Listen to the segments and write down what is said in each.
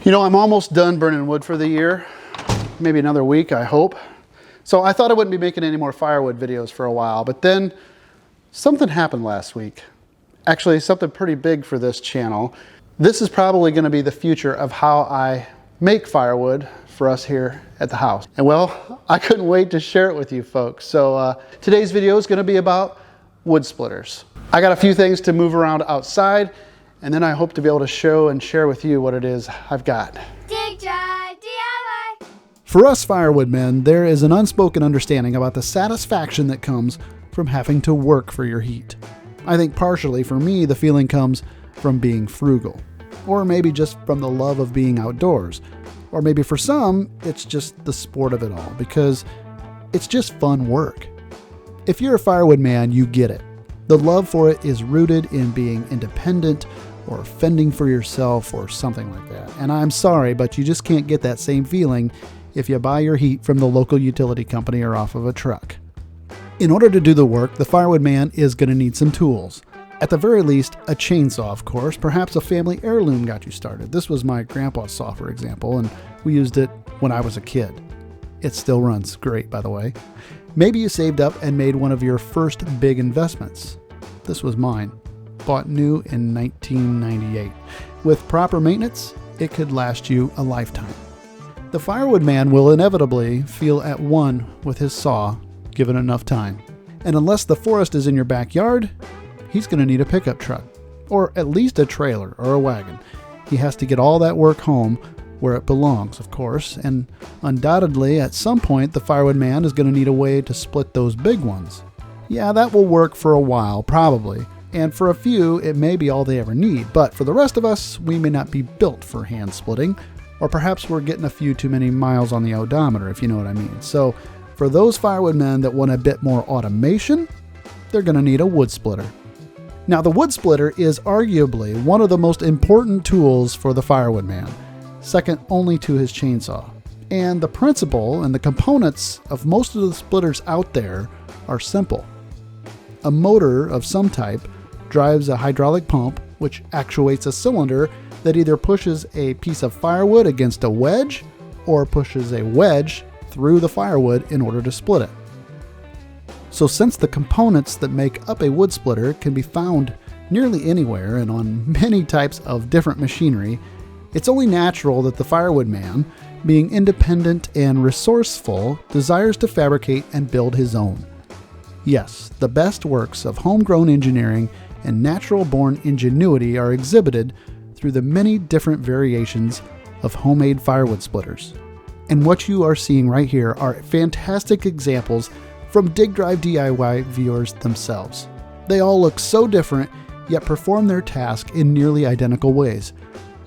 You know, I'm almost done burning wood for the year. Maybe another week, I hope. So I thought I wouldn't be making any more firewood videos for a while, but then something happened last week. Actually, something pretty big for this channel. This is probably going to be the future of how I make firewood for us here at the house. And well, I couldn't wait to share it with you folks. So today's video is going to be about wood splitters. I got a few things to move around outside, and then I hope to be able to show and share with you what it is I've got. Dig Drive DIY. For us firewood men, there is an unspoken understanding about the satisfaction that comes from having to work for your heat. I think partially for me, the feeling comes from being frugal, or maybe just from the love of being outdoors, or maybe for some, it's just the sport of it all, because it's just fun work. If you're a firewood man, you get it. The love for it is rooted in being independent or fending for yourself or something like that. And I'm sorry, but you just can't get that same feeling if you buy your heat from the local utility company or off of a truck. In order to do the work, the firewood man is going to need some tools. At the very least, a chainsaw, of course. Perhaps a family heirloom got you started. This was my grandpa's saw, for example, and we used it when I was a kid. It still runs great, by the way. Maybe you saved up and made one of your first big investments. This was mine. Bought new in 1998. With proper maintenance, it could last you a lifetime. The firewood man will inevitably feel at one with his saw, given enough time. And unless the forest is in your backyard, he's going to need a pickup truck, or at least a trailer or a wagon. He has to get all that work home where it belongs, of course, and undoubtedly at some point the firewood man is going to need a way to split those big ones. Yeah, that will work for a while, probably, and for a few it may be all they ever need, but for the rest of us, we may not be built for hand splitting, or perhaps we're getting a few too many miles on the odometer, if you know what I mean. So for those firewood men that want a bit more automation, they're going to need a wood splitter. Now, the wood splitter is arguably one of the most important tools for the firewood man, second only to his chainsaw. And the principle and the components of most of the splitters out there are simple. A motor of some type drives a hydraulic pump, which actuates a cylinder that either pushes a piece of firewood against a wedge or pushes a wedge through the firewood in order to split it. So since the components that make up a wood splitter can be found nearly anywhere and on many types of different machinery, it's only natural that the firewood man, being independent and resourceful, desires to fabricate and build his own. Yes, the best works of homegrown engineering and natural-born ingenuity are exhibited through the many different variations of homemade firewood splitters. And what you are seeing right here are fantastic examples from Dig Drive DIY viewers themselves. They all look so different, yet perform their task in nearly identical ways.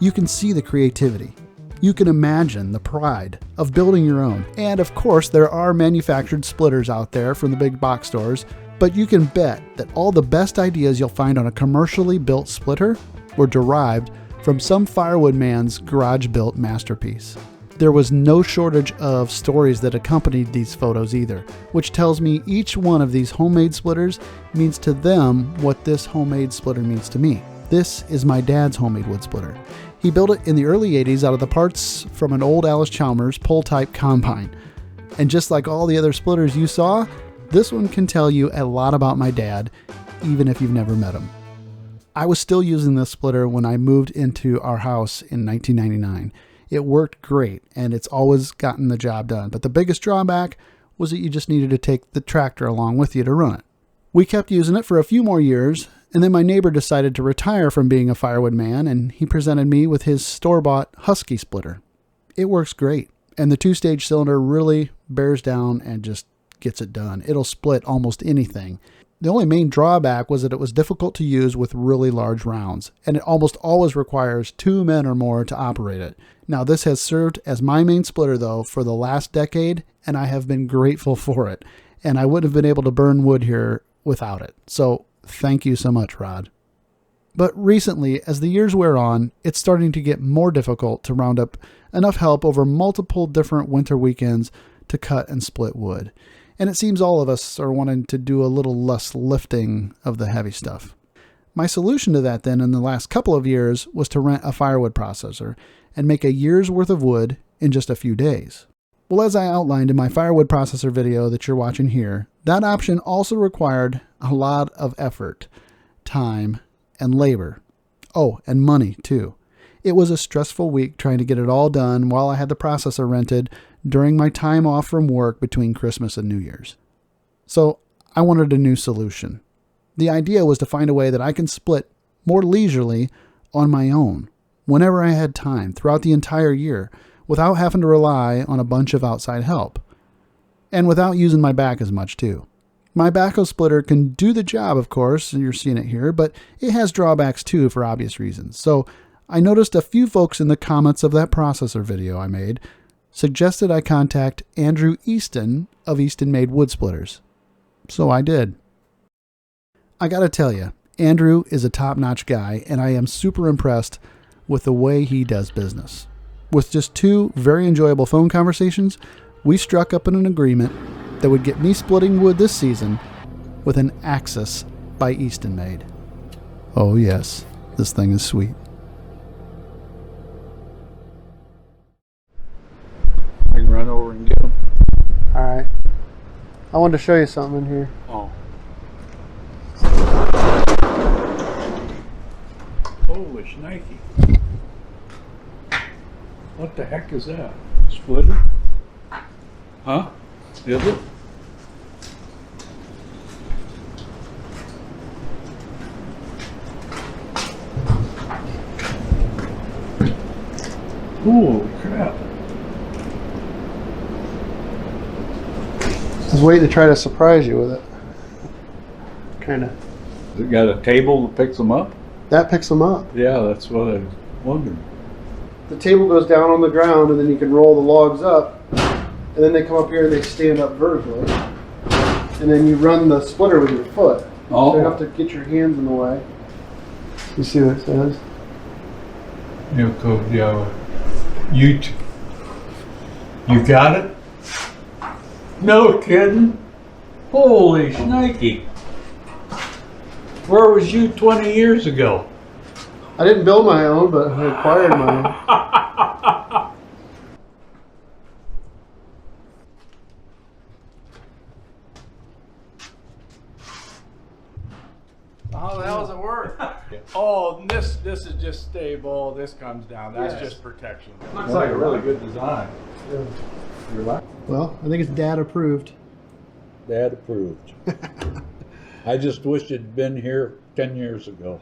You can see the creativity. You can imagine the pride of building your own. And of course, there are manufactured splitters out there from the big box stores, but you can bet that all the best ideas you'll find on a commercially built splitter were derived from some firewood man's garage-built masterpiece. There was no shortage of stories that accompanied these photos either, which tells me each one of these homemade splitters means to them what this homemade splitter means to me. This is my dad's homemade wood splitter. He built it in the early 80s out of the parts from an old Alice Chalmers pull-type combine. And just like all the other splitters you saw, this one can tell you a lot about my dad, even if you've never met him. I was still using this splitter when I moved into our house in 1999. It worked great, and it's always gotten the job done. But the biggest drawback was that you just needed to take the tractor along with you to run it. We kept using it for a few more years, and then my neighbor decided to retire from being a firewood man, and he presented me with his store-bought Husky splitter. It works great, and the two-stage cylinder really bears down and just gets it done. It'll split almost anything. The only main drawback was that it was difficult to use with really large rounds, and it almost always requires 2 men or more to operate it. Now, this has served as my main splitter, though, for the last decade, and I have been grateful for it, and I wouldn't have been able to burn wood here without it. So thank you so much, Rod. But recently, as the years wear on, it's starting to get more difficult to round up enough help over multiple different winter weekends to cut and split wood. And it seems all of us are wanting to do a little less lifting of the heavy stuff. My solution to that then in the last couple of years was to rent a firewood processor and make a year's worth of wood in just a few days. Well, as I outlined in my firewood processor video that you're watching here, that option also required a lot of effort, time, and labor. Oh, and money too. It was a stressful week trying to get it all done while I had the processor rented during my time off from work between Christmas and New Year's. So I wanted a new solution. The idea was to find a way that I can split more leisurely on my own, whenever I had time throughout the entire year, without having to rely on a bunch of outside help. And without using my back as much too. My backhoe splitter can do the job, of course, you're seeing it here, but it has drawbacks too for obvious reasons. So I noticed a few folks in the comments of that processor video I made suggested I contact Andrew Easton of Eastonmade Wood Splitters. So I did. I gotta tell you, Andrew is a top-notch guy, and I am super impressed with the way he does business. With just 2 very enjoyable phone conversations, we struck up an agreement that would get me splitting wood this season with an Axis by Eastonmade. Oh yes, this thing is sweet. I can run over and get them. Alright. I wanted to show you something in here. Oh. Holy shnikey. What the heck is that? Splitter? Huh? Is it? Holy crap. I was waiting to try to surprise you with it. Kind of. Has it got a table that picks them up? That picks them up. Yeah, that's what I was wondering. The table goes down on the ground, and then you can roll the logs up, and then they come up here and they stand up vertically. And then you run the splitter with your foot. Oh. So you have to get your hands in the way. You see what it says? You got it? No kidding? Holy shnikey. Where was you 20 years ago? I didn't build my own, but I acquired my own. How the hell does it work? Oh, this is just stable. This comes down. That's just protection. Looks like a really good design. Well, I think it's Dad approved. Dad approved. I just wish it'd been here 10 years ago.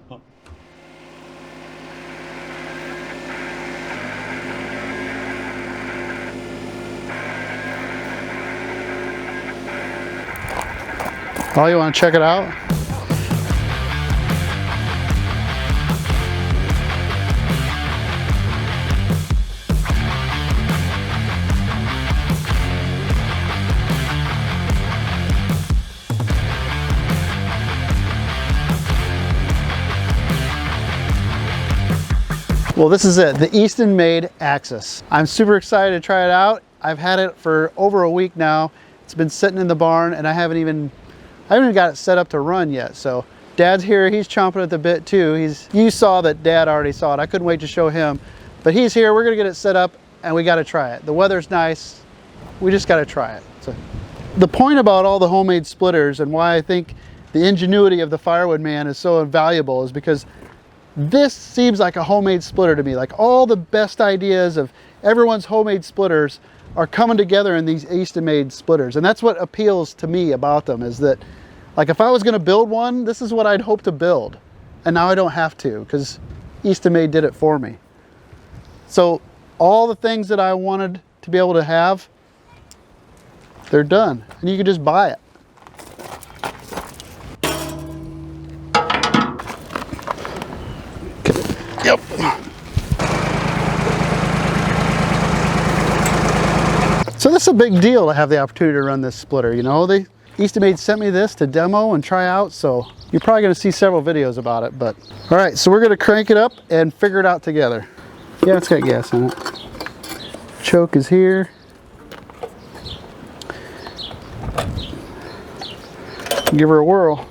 Oh, you want to check it out? Well, this is it, the Eastonmade Axis. I'm super excited to try it out. I've had it for over a week now. It's been sitting in the barn, and I haven't even got it set up to run yet. So Dad's here, he's chomping at the bit too. You saw that Dad already saw it. I couldn't wait to show him, but he's here. We're gonna get it set up and we gotta try it. The weather's nice. We just gotta try it. So the point about all the homemade splitters and why I think the ingenuity of the firewood man is so invaluable is because this seems like a homemade splitter to me. Like all the best ideas of everyone's homemade splitters are coming together in these Eastonmade splitters. And that's what appeals to me about them, is that like if I was gonna build one, this is what I'd hope to build. And now I don't have to, because Eastonmade did it for me. So all the things that I wanted to be able to have, they're done. And you can just buy it. Yep. So this is a big deal to have the opportunity to run this splitter. You know, Eastonmade sent me this to demo and try out, so you're probably going to see several videos about it. But all right, so we're going to crank it up and figure it out together. Yeah, it's got gas in it. Choke is here. Give her a whirl.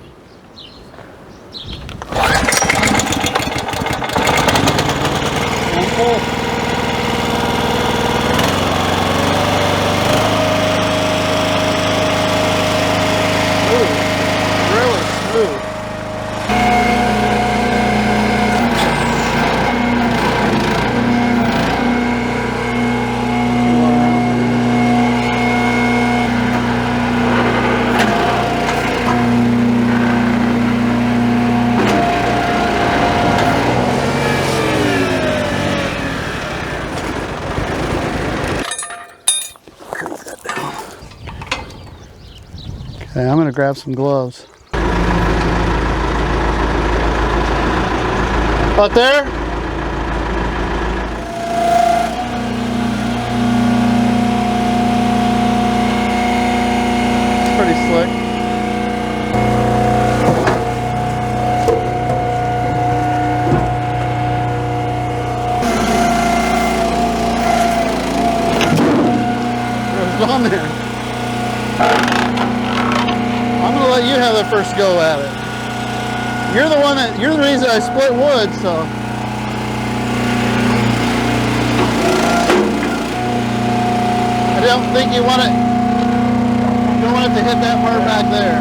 Okay, I'm gonna grab some gloves. Out there? It's pretty slick. There's one there. I'm gonna let you have the first go at it. You're the reason I split wood, so. I don't think you want it to hit that part back there.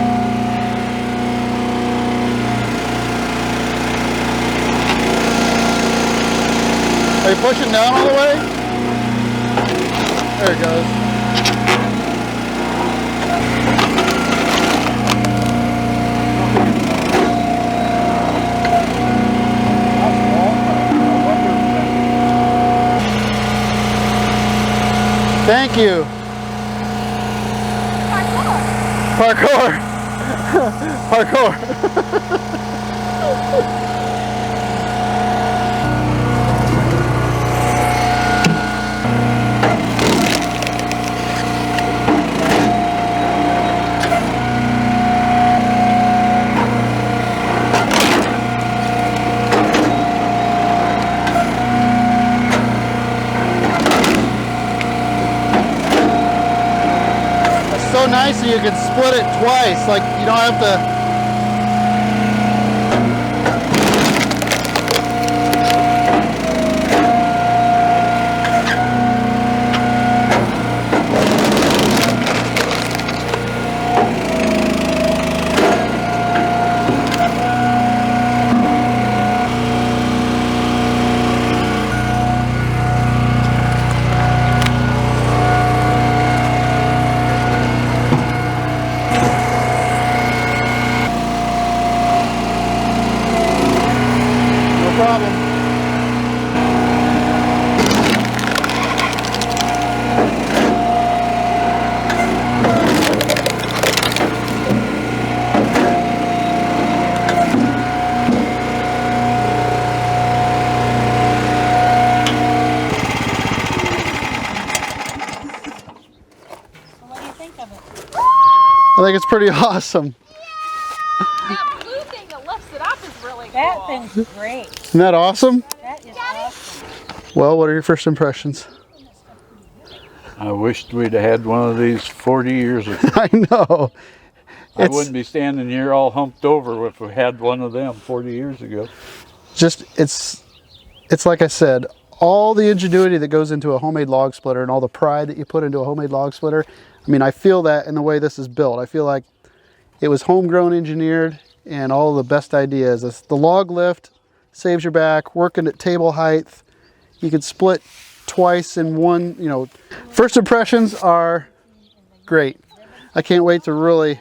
Are you pushing down all the way? There it goes. Thank you. Parkour. Parkour. So nice that you can split it twice, like you don't have to. Problem. What do you think of it? I think it's pretty awesome. That blue thing that lifts it up is really cool. That thing's great. Isn't that awesome? That is awesome. Well, what are your first impressions? I wished we'd had one of these 40 years ago. I know. I wouldn't be standing here all humped over if we had one of them 40 years ago. Just, it's like I said, all the ingenuity that goes into a homemade log splitter and all the pride that you put into a homemade log splitter. I mean, I feel that in the way this is built. I feel like it was homegrown, engineered, and all the best ideas. The log lift saves your back, working at table height. You can split twice in one, you know. First impressions are great. I can't wait to really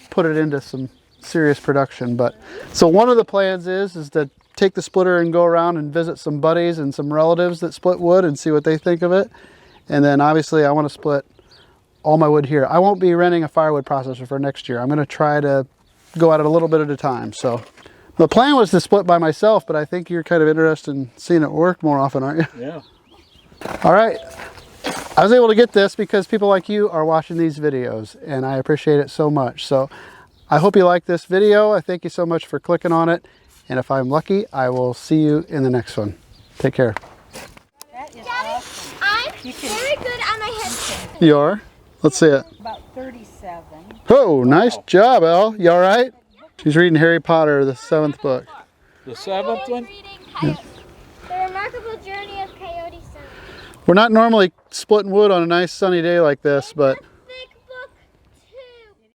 put it into some serious production. But so one of the plans is to take the splitter and go around and visit some buddies and some relatives that split wood and see what they think of it. And then obviously I want to split all my wood here. I won't be renting a firewood processor for next year. I'm going to try to go at it a little bit at a time. So the plan was to split by myself, but I think you're kind of interested in seeing it work more often, aren't you? Yeah. All right. I was able to get this because people like you are watching these videos, and I appreciate it so much. So I hope you like this video. I thank you so much for clicking on it. And if I'm lucky, I will see you in the next one. Take care. That is Daddy, awesome. I'm very good on my headset. You are? Let's see it. About 37. Oh, nice job, Elle. You all right? She's reading Harry Potter, the 7th book. The 7th one? The Remarkable Journey of Coyote Sun. We're not normally splitting wood on a nice sunny day like this, but